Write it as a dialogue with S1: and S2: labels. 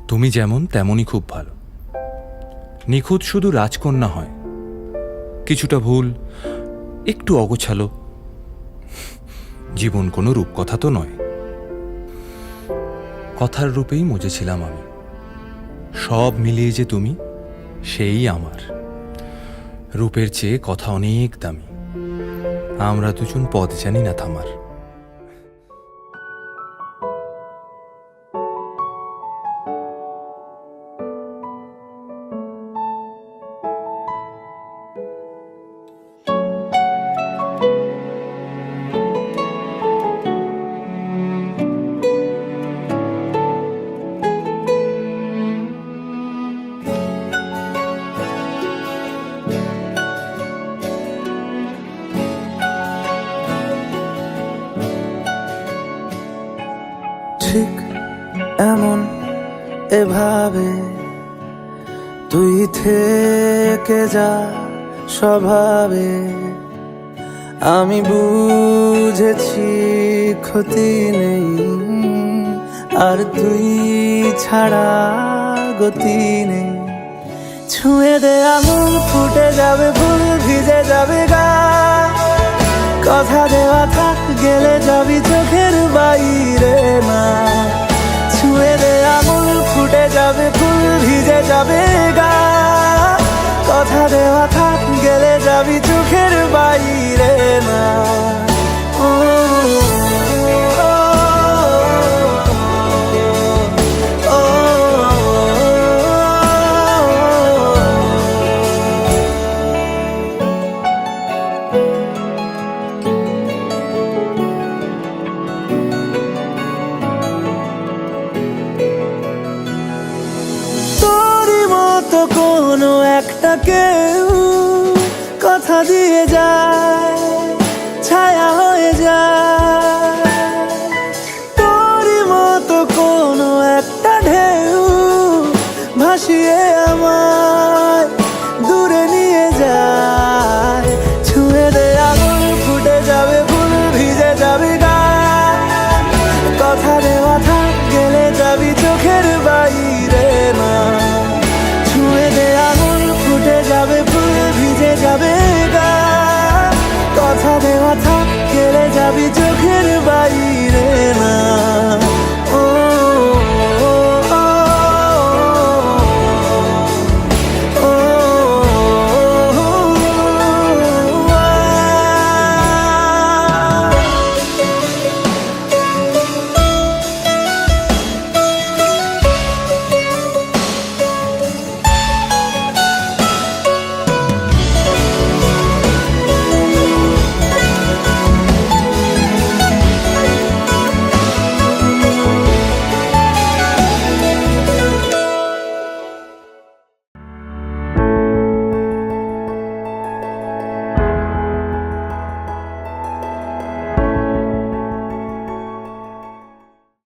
S1: তুমি যেমন তেমনই খুব ভালো। নিখুঁত শুধু রাজকন্যা হয়, কিছুটা ভুল, একটু অগোছালো। জীবন কোনো রূপকথা তো নয়। কথার রূপেই মজেছিলাম আমি। সব মিলিয়ে যে তুমি, সেই আমার। রূপের চেয়ে কথা অনেক দামি। আমরা দুজন পথ জানি না থামার।
S2: ঠিক এমন এভাবে তুই থেকে যা স্বভাবে, আমি বুঝেছি ক্ষতি নেই, আর তুই ছাড়া গতি নেই। ছুঁয়ে দে আঙুল, ফুটে যাবে ফুল, ভিজে যাবে গা। কথা দেওয়া থাক, গেলে যাবি চোখের বাইরে না। ছুঁয়ে দে আঙুল, ফুটে যাবে ফুল, ভিজে যাবে গা। কথা দেওয়া থাক, গেলে যাবি চোখের বাইরে না। ও, ও, ও, ও, তোরই মতো কোনো একটা কেউ কথা দিয়ে যায়, ছায়া হয়ে যায়। তোরই মতো কোনো একটা ঢেউ ভাসিয়ে আমায় দূরে নিয়ে যায়। ছুঁয়ে দে আঙুল, ফুটে যাবে ফুল, ভিজে যাবে গা। কথা দেওয়া থাক, গেলে যাবি চোখের বাইরে না। ছুঁয়ে দে আঙুল, ফুটে যাবে ফুল, ভিজে যাবে গা। কথা দেওয়া থাক, গেলে যাবি চোখের বাইরে।